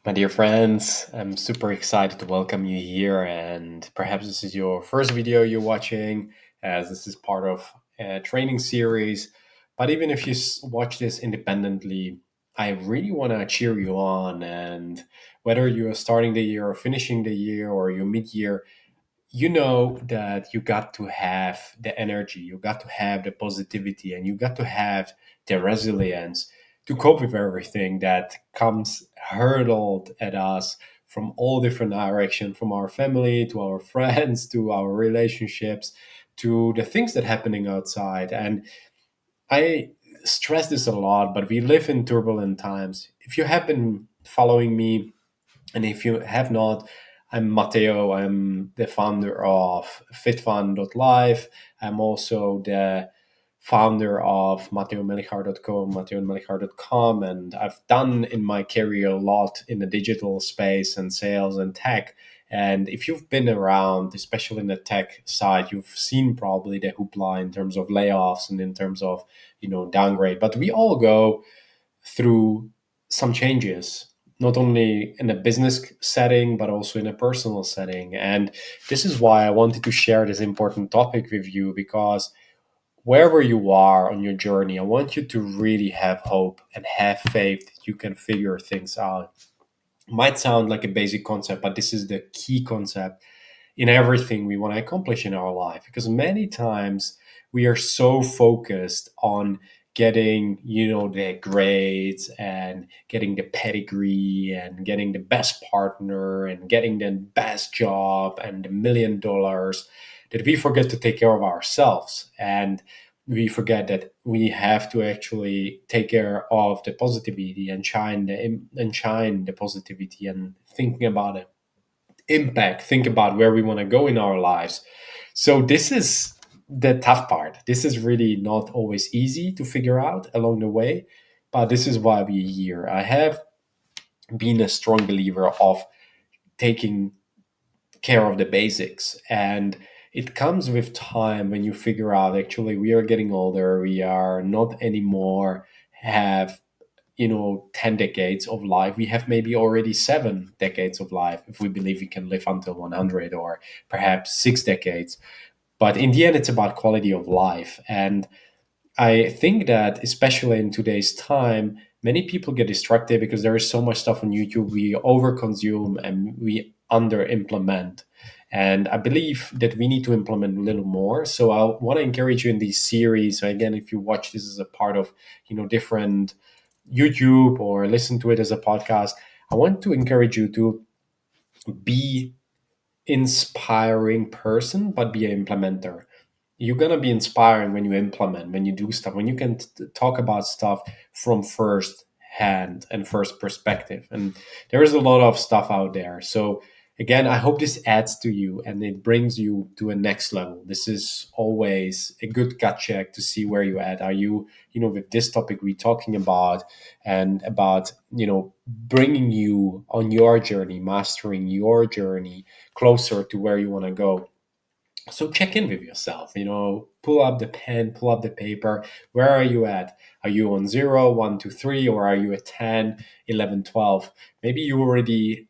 My dear friends, I'm super excited to welcome you here. And perhaps this is your first video you're watching, as this is part of a training series. But even if you watch this independently, I really want to cheer you on. And whether you're starting the year or finishing the year or you're mid year, you know that you got to have the energy, you got to have the positivity, and you got to have the resilience to cope with everything that comes hurtled at us from all different directions, from our family to our friends to our relationships to the things that happening outside. And I stress this a lot, but we live in turbulent times. If you have been following me, and if you have not, I'm Matteo. I'm the founder of fitfun.live. I'm also the founder of matteomelichar.com, matteomelichar.com. And I've done in my career a lot in the digital space and sales and tech. And if you've been around, especially in the tech side, you've seen probably the hoopla in terms of layoffs and in terms of, downgrade. But we all go through some changes, not only in a business setting, but also in a personal setting. And this is why I wanted to share this important topic with you, because wherever you are on your journey, I want you to really have hope and have faith that you can figure things out. Might sound like a basic concept, but this is the key concept in everything we want to accomplish in our life, because many times we are so focused on getting the grades and getting the pedigree and getting the best partner and getting the best job and the $1 million that we forget to take care of ourselves. And we forget that we have to actually take care of the positivity and shine the positivity and thinking about it impact, think about where we want to go in our lives. So this is the tough part. This is really not always easy to figure out along the way, but this is why we're here. I have been a strong believer of taking care of the basics, and it comes with time when you figure out actually we are getting older, we are not anymore have 10 decades of life. We have maybe already 7 decades of life if we believe we can live until 100, or perhaps 6 decades. But in the end, it's about quality of life. And I think that, especially in today's time, many people get distracted because there is so much stuff on YouTube. We overconsume and we under implement. And I believe that we need to implement a little more. So I want to encourage you in these series. So again, if you watch this as a part of different YouTube or listen to it as a podcast, I want to encourage you to be inspiring person, but be an implementer. You're gonna be inspiring when you implement, when you do stuff, when you can talk about stuff from first hand and first perspective. And there is a lot of stuff out there. So again, I hope this adds to you and it brings you to a next level. This is always a good gut check to see where you're at. Are you, with this topic we're talking about, and about, bringing you on your journey, mastering your journey closer to where you want to go. So check in with yourself, pull up the pen, pull up the paper. Where are you at? Are you on 0, 1, 2, 3, or are you at 10, 11, 12? Maybe you already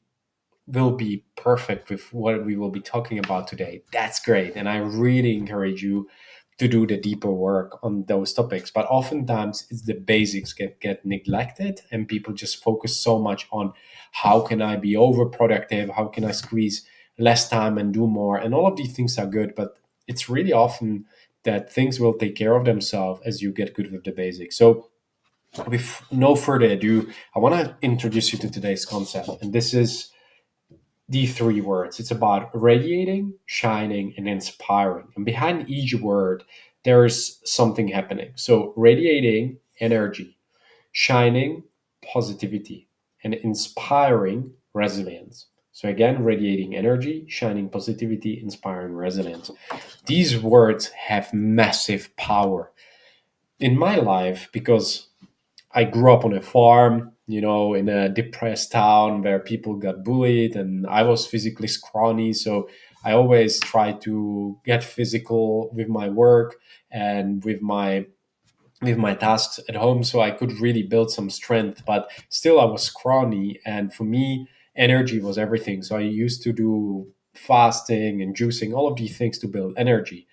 will be perfect with what we will be talking about today. That's great. And I really encourage you to do the deeper work on those topics. But oftentimes it's the basics get neglected, and people just focus so much on how can I be overproductive? How can I squeeze less time and do more? And all of these things are good, but it's really often that things will take care of themselves as you get good with the basics. So with no further ado, I want to introduce you to today's concept. And this is the 3 words. It's about radiating, shining, and inspiring. And behind each word, there is something happening. So, radiating, energy, shining, positivity, and inspiring, resilience. So, again, radiating energy, shining positivity, inspiring resilience. These words have massive power in my life because I grew up on a farm, in a depressed town where people got bullied, and I was physically scrawny. So I always tried to get physical with my work and with my, with my tasks at home, so I could really build some strength. But still, I was scrawny, and for me, energy was everything. So I used to do fasting and juicing, all of these things to build energy.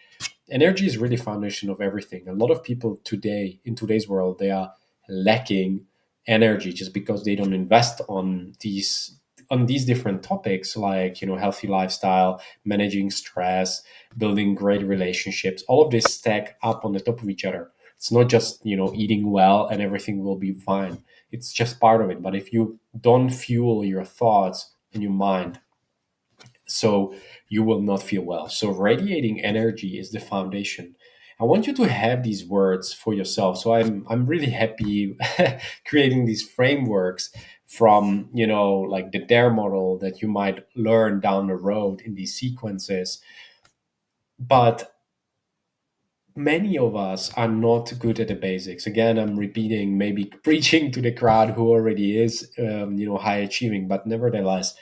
Energy is really foundation of everything. A lot of people today, in today's world, they are lacking energy just because they don't invest on these different topics, like, healthy lifestyle, managing stress, building great relationships. All of this stack up on the top of each other. It's not just, eating well and everything will be fine. It's just part of it. But if you don't fuel your thoughts and your mind, so you will not feel well. So radiating energy is the foundation. I want you to have these words for yourself. So I'm really happy creating these frameworks from, like the dare model that you might learn down the road in these sequences. But many of us are not good at the basics. Again, I'm repeating, maybe preaching to the crowd who already is, high achieving, but nevertheless,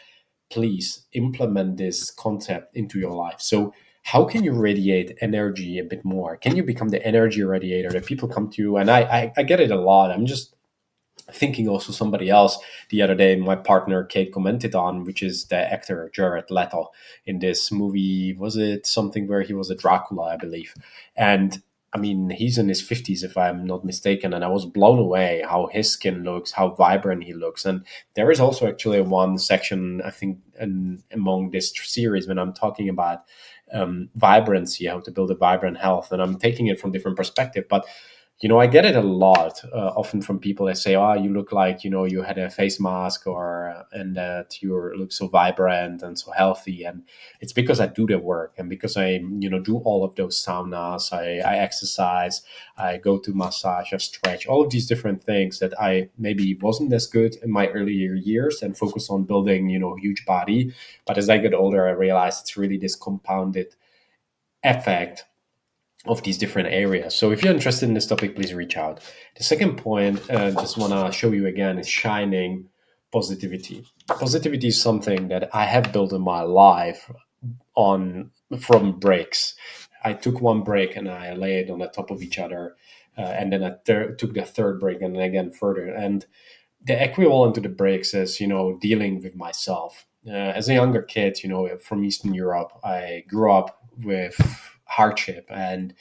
please implement this concept into your life. So, how can you radiate energy a bit more? Can you become the energy radiator that people come to you? And I get it a lot. I'm just thinking also somebody else the other day, my partner Kate commented on, which is the actor Jared Leto in this movie. Was it something where he was a Dracula, I believe? And I mean, he's in his 50s, if I'm not mistaken, and I was blown away how his skin looks, how vibrant he looks. And there is also actually one section, I think, among this series when I'm talking about vibrancy, how to build a vibrant health, and I'm taking it from different perspective. But I get it a lot, often from people that say, "Oh, you look like you had a face mask, or and that you look so vibrant and so healthy." And it's because I do the work, and because I do all of those saunas, I exercise, I go to massage, I stretch, all of these different things that I maybe wasn't as good in my earlier years, and focus on building a huge body. But as I get older, I realize it's really this compounded effect of these different areas. So if you're interested in this topic, please reach out. The second point, just want to show you again, is shining positivity. Positivity is something that I have built in my life on from breaks. I took one break and I lay it on the top of each other, and then I took the third break, and then again further. And the equivalent to the breaks is dealing with myself. As a younger kid, from Eastern Europe, I grew up with hardship, and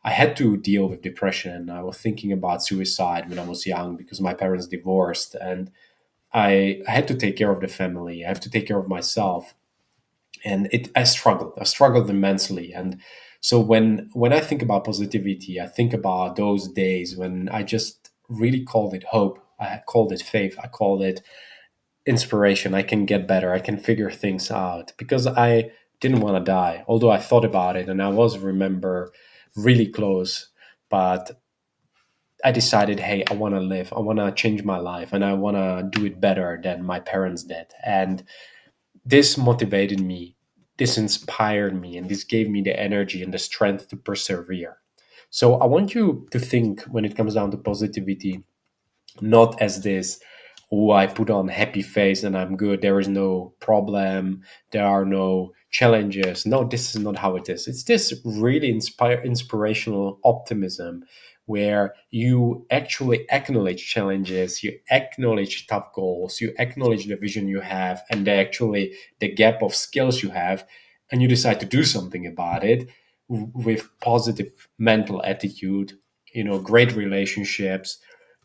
I had to deal with depression. I was thinking about suicide when I was young because my parents divorced, and I had to take care of the family. I have to take care of myself, and I struggled immensely. And so when I think about positivity, I think about those days when I just really called it hope, I called it faith, I called it inspiration. I can get better, I can figure things out, because I didn't want to die, although I thought about it and I was, remember, really close. But I decided, hey, I want to live, I want to change my life, and I want to do it better than my parents did. And this motivated me, this inspired me, and this gave me the energy and the strength to persevere. So I want you to think, when it comes down to positivity, not as this, oh, I put on happy face and I'm good, there is no problem, there are no challenges. No, this is not how it is. It's this really inspirational optimism, where you actually acknowledge challenges, you acknowledge tough goals, you acknowledge the vision you have, and actually the gap of skills you have, and you decide to do something about it with positive mental attitude, great relationships,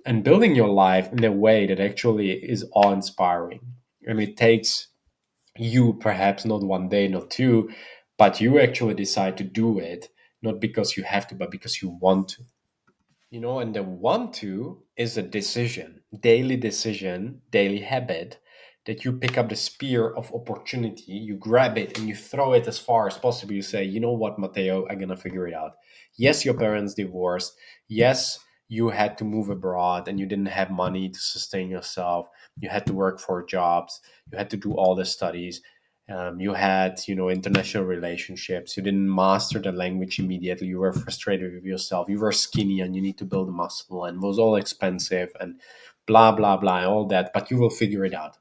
and building your life in a way that actually is awe inspiring. And it takes you perhaps not one day, not two, but you actually decide to do it, not because you have to, but because you want to. And the want to is a decision, daily habit, that you pick up the spear of opportunity, you grab it and you throw it as far as possible. You say, you know what, Matteo, I'm going to figure it out. Yes, your parents divorced. Yes, you had to move abroad and you didn't have money to sustain yourself. You had to work for jobs. You had to do all the studies. You had, international relationships. You didn't master the language immediately. You were frustrated with yourself. You were skinny and you need to build a muscle, and it was all expensive and blah, blah, blah, all that. But you will figure it out.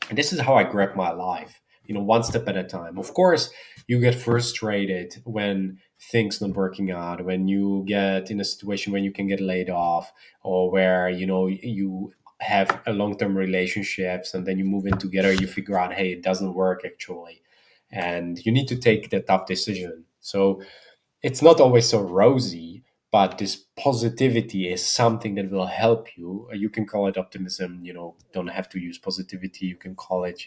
And this is how I grab my life, one step at a time. Of course, you get frustrated when things not working out, when you get in a situation when you can get laid off, or where you have a long-term relationships and then you move in together, you figure out, hey, it doesn't work actually, and you need to take the tough decision. So it's not always so rosy, but this positivity is something that will help you. You can call it optimism, don't have to use positivity. You can call it,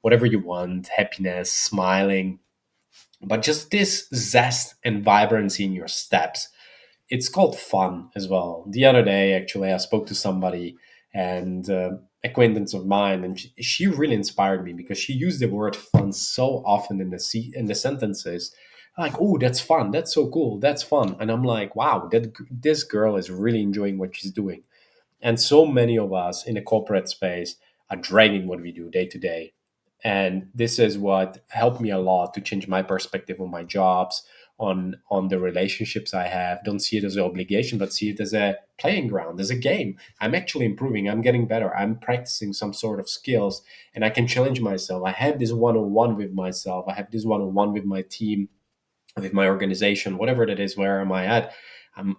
whatever you want, happiness, smiling, but just this zest and vibrancy in your steps. It's called fun as well. The other day, actually, I spoke to somebody, and acquaintance of mine, and she really inspired me because she used the word fun so often in the sentences. Like, oh, that's fun. That's so cool. That's fun. And I'm like, wow, this girl is really enjoying what she's doing. And so many of us in the corporate space are dragging what we do day to day. And this is what helped me a lot to change my perspective on my jobs, on the relationships I have. Don't see it as an obligation, but see it as a playing ground, as a game. I'm actually improving. I'm getting better. I'm practicing some sort of skills, and I can challenge myself. I have this one-on-one with myself. I have this one-on-one with my team, with my organization, whatever that is. Where am I at?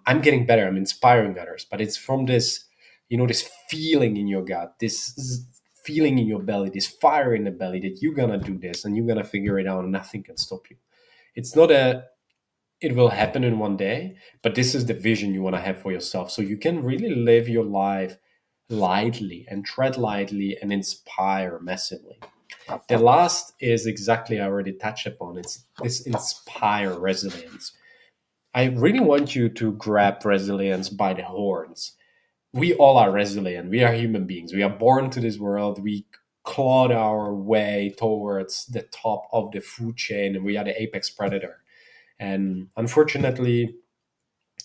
I'm getting better. I'm inspiring others, but it's from this, this feeling in your gut, this feeling in your belly, this fire in the belly that you're gonna do this and you're gonna figure it out and nothing can stop you. It's not a it will happen in one day, but this is the vision you want to have for yourself, so you can really live your life lightly and tread lightly and inspire massively. The last is exactly I already touched upon. It's this inspire resilience. I really want you to grab resilience by the horns. We all are resilient. We are human beings. We are born to this world. We clawed our way towards the top of the food chain, and we are the apex predator. And unfortunately,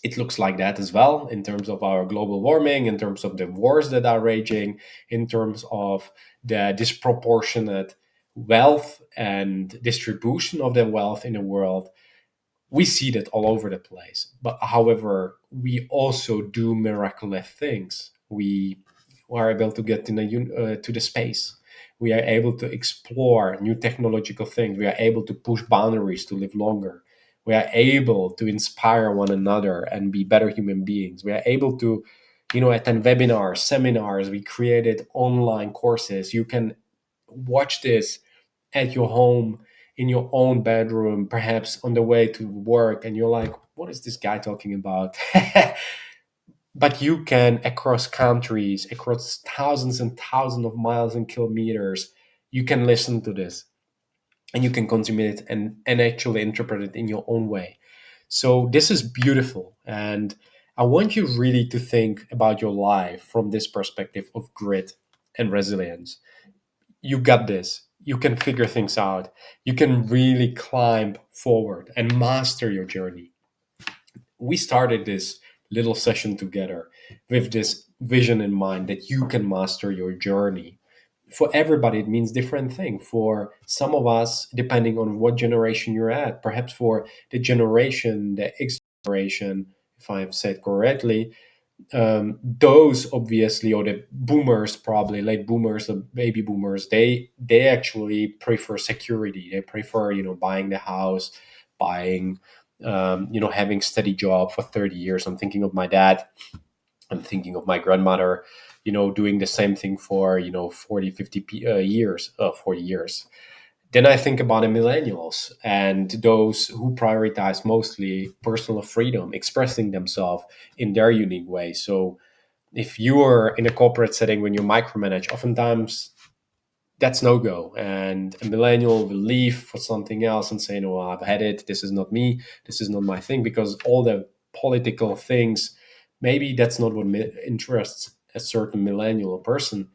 it looks like that as well in terms of our global warming, in terms of the wars that are raging, in terms of the disproportionate wealth and distribution of the wealth in the world. We see that all over the place. But however, we also do miraculous things. We are able to get to the space. We are able to explore new technological things. We are able to push boundaries to live longer. We are able to inspire one another and be better human beings. We are able to, attend webinars, seminars. We created online courses. You can watch this at your home, in your own bedroom, perhaps on the way to work, and you're like, what is this guy talking about? But you can, across countries, across thousands and thousands of miles and kilometers, you can listen to this and you can consume it and actually interpret it in your own way. So this is beautiful. And I want you really to think about your life from this perspective of grit and resilience. You got this. You can figure things out. You can really climb forward and master your journey. We started this little session together with this vision in mind that you can master your journey. For everybody, it means different thing. For some of us, depending on what generation you're at, perhaps for the generation, the X generation, if I've said correctly, those obviously, or the boomers, probably late boomers, the baby boomers, they actually prefer security. They prefer buying the house, buying having steady job for 30 years. I'm thinking of my dad. I'm thinking of my grandmother, doing the same thing for 40 50 years, 40 years. Then I think about the millennials and those who prioritize mostly personal freedom, expressing themselves in their unique way. So if you're in a corporate setting when you micromanage, oftentimes that's no go. And a millennial will leave for something else and say, no, I've had it. This is not me. This is not my thing, because all the political things, maybe that's not what interests a certain millennial person.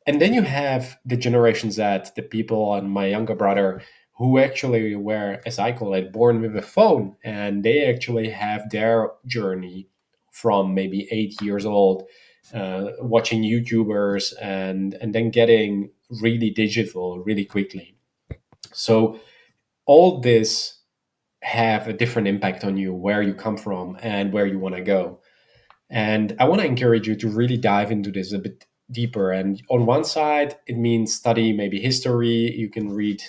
And then you have the Generation Z, the people and my younger brother, who actually were, as I call it, born with a phone, and they actually have their journey from maybe 8 years old, watching YouTubers and then getting really digital really quickly. So all this have a different impact on you, where you come from and where you want to go. And I want to encourage you to really dive into this a bit deeper. And on one side, it means study maybe history. You can read,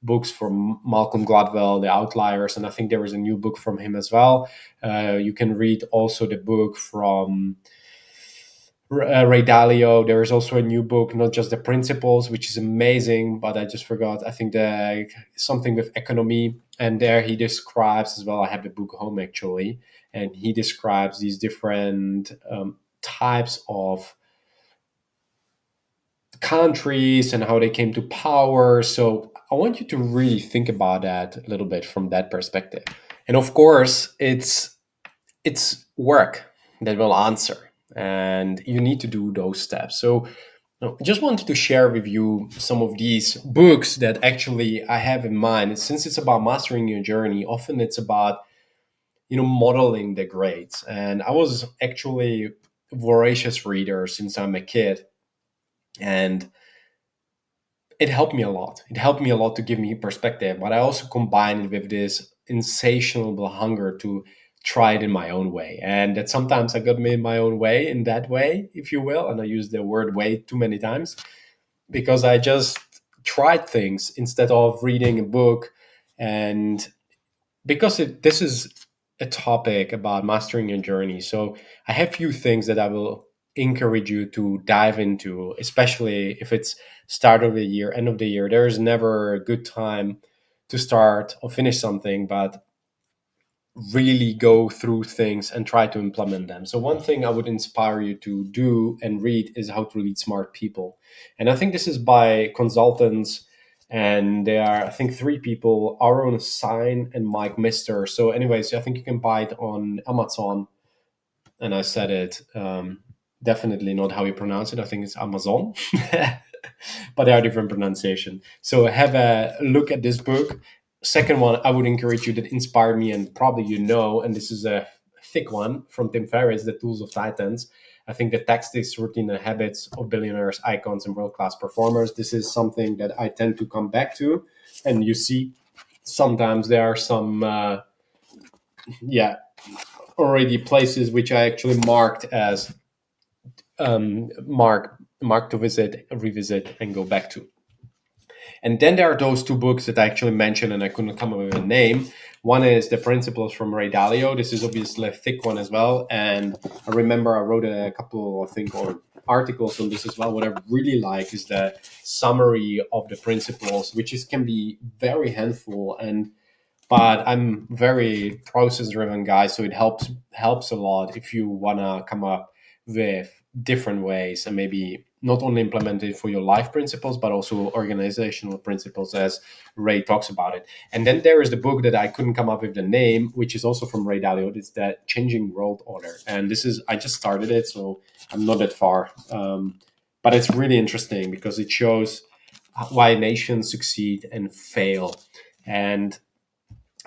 books from Malcolm Gladwell, The Outliers, and I think there is a new book from him as well. You can read also the book from Ray Dalio. There is also a new book, not just the principles, which is amazing, but I just forgot. I think the something with economy, and there he describes as well. I have the book home actually, and he describes these different types of countries and how they came to power. So I want you to really think about that a little bit from that perspective. And of course, it's work that will answer, and you need to do those steps. So I just wanted to share with you some of these books that actually I have in mind. Since it's about mastering your journey, often it's about modeling the grades. And I was actually a voracious reader since I'm a kid, and it helped me a lot. It helped me a lot to give me perspective, but I also combined it with this insatiable hunger to try it in my own way. And that sometimes I got made my own way in that way, if you will. And I use the word way too many times because I just tried things instead of reading a book. And because this is a topic about mastering your journey, so I have few things that I will encourage you to dive into, especially if it's start of the year, end of the year. There is never a good time to start or finish something, but really go through things and try to implement them. So one thing I would inspire you to do and read is How to Lead Smart People. And I think this is by consultants, and there are, I think, three people, Aaron Sign and Mike Mister. So anyways, I think you can buy it on Amazon, and I said it definitely not how you pronounce it. I think it's Amazon, but there are different pronunciation. So have a look at this book. Second one, I would encourage you that inspired me, and probably and this is a thick one from Tim Ferriss, The Tools of Titans. I think the tactics, routine, and habits of billionaires, icons, and world-class performers. This is something that I tend to come back to, and you see, sometimes there are some, yeah, already places which I actually marked as mark to visit, revisit, and go back to. And then there are those two books that I actually mentioned, and I couldn't come up with a name. One is The Principles from Ray Dalio. This is obviously a thick one as well. And I remember I wrote a couple, I think, or articles on this as well. What I really like is the summary of the principles, which can be very helpful. But I'm very process driven guy, so it helps a lot if you wanna come up with different ways and maybe not only implement it for your life principles but also organizational principles, as Ray talks about it. And then there is the book that I couldn't come up with the name, which is also from Ray Dalio. It's that Changing World Order, and this is, I just started it, so I'm not that far, but it's really interesting because it shows why nations succeed and fail. And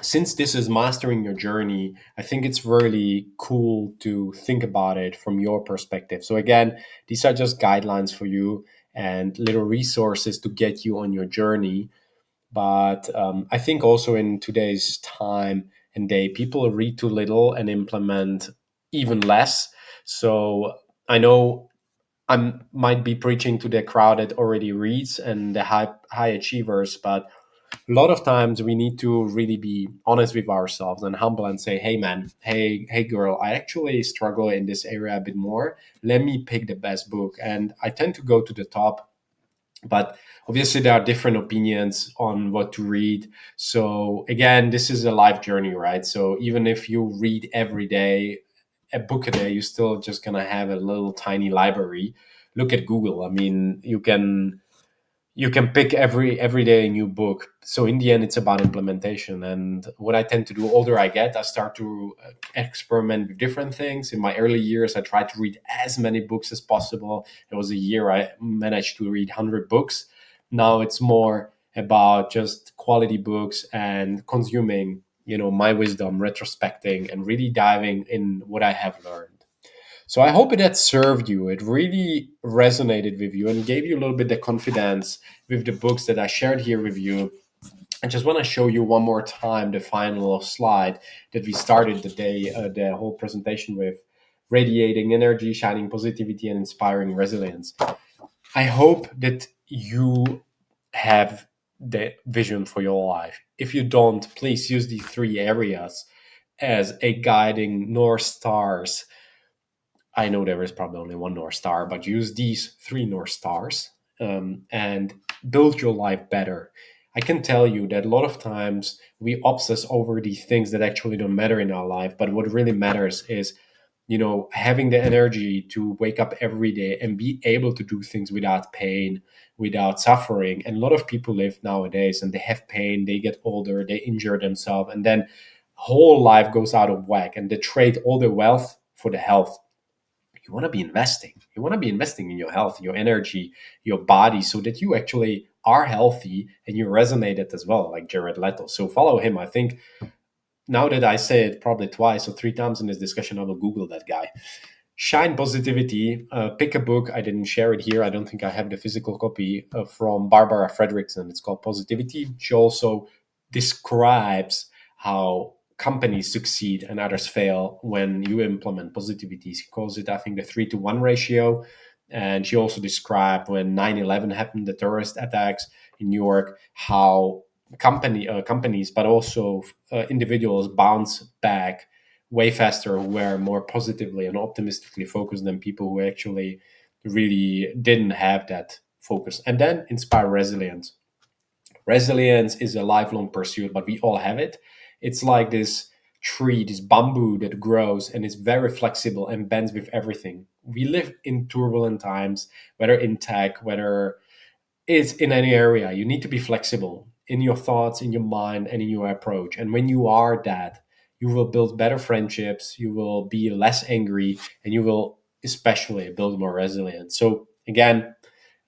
since this is mastering your journey, I think it's really cool to think about it from your perspective. So, again, these are just guidelines for you and little resources to get you on your journey. But I think also in today's time and day, people read too little and implement even less. So, I know I might be preaching to the crowd that already reads and the high achievers, but a lot of times we need to really be honest with ourselves and humble and say, hey man, hey girl, I actually struggle in this area a bit more. Let me pick the best book. And I tend to go to the top, but obviously there are different opinions on what to read. So again, this is a life journey, right? So even if you read every day a book a day, you're still just gonna have a little tiny library. Look at Google. I mean, you can pick every day a new book. So in the end, it's about implementation. And what I tend to do, older I get, I start to experiment with different things. In my early years, I tried to read as many books as possible. There was a year I managed to read 100 books. Now it's more about just quality books and consuming, my wisdom, retrospecting, and really diving in what I have learned. So I hope it had served you. It really resonated with you and gave you a little bit of confidence with the books that I shared here with you. I just want to show you one more time the final slide that we started the whole presentation with: radiating energy, shining positivity, and inspiring resilience. I hope that you have the vision for your life. If you don't, please use these three areas as a guiding North Stars. I know there is probably only one North Star, but use these three North Stars, and build your life better. I can tell you that a lot of times we obsess over these things that actually don't matter in our life, but what really matters is, having the energy to wake up every day and be able to do things without pain, without suffering. And a lot of people live nowadays and they have pain, they get older, they injure themselves, and then whole life goes out of whack and they trade all their wealth for the health. You want to be investing. You want to be investing in your health, your energy, your body, so that you actually are healthy and you resonate it as well, like Jared Leto. So follow him. I think now that I say it probably twice or three times in this discussion, I will Google that guy. Shine Positivity. Pick a book. I didn't share it here. I don't think I have the physical copy, from Barbara Fredrickson. It's called Positivity. She also describes how companies succeed and others fail when you implement positivity. She calls it, I think, the 3-to-1 ratio. And she also described when 9/11 happened, the terrorist attacks in New York, how companies, but also individuals bounce back way faster, who were more positively and optimistically focused than people who actually really didn't have that focus. And then inspire resilience. Resilience is a lifelong pursuit, but we all have it. It's like this tree, this bamboo that grows and is very flexible and bends with everything. We live in turbulent times, whether in tech, whether it's in any area. You need to be flexible in your thoughts, in your mind, and in your approach. And when you are that, you will build better friendships, you will be less angry, and you will especially build more resilience. So, again, a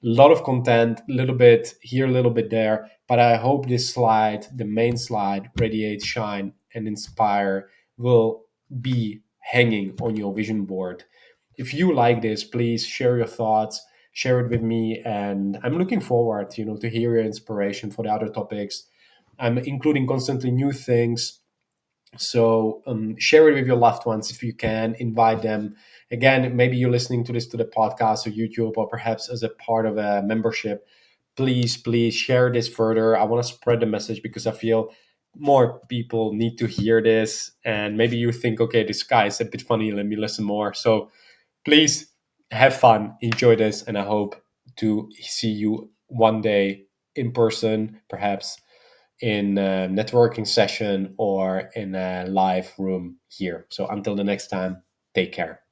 lot of content, a little bit here, a little bit there. But I hope this slide, the main slide, Radiate, Shine, and Inspire, will be hanging on your vision board. If you like this, please share your thoughts, share it with me, and I'm looking forward, to hear your inspiration for the other topics. I'm including constantly new things, so share it with your loved ones if you can. Invite them. Again, maybe you're listening to this to the podcast or YouTube, or perhaps as a part of a membership. Please share this further. I want to spread the message because I feel more people need to hear this. And maybe you think, okay, this guy is a bit funny. Let me listen more. So please have fun, enjoy this, and I hope to see you one day in person, perhaps in a networking session or in a live room here. So until the next time, take care.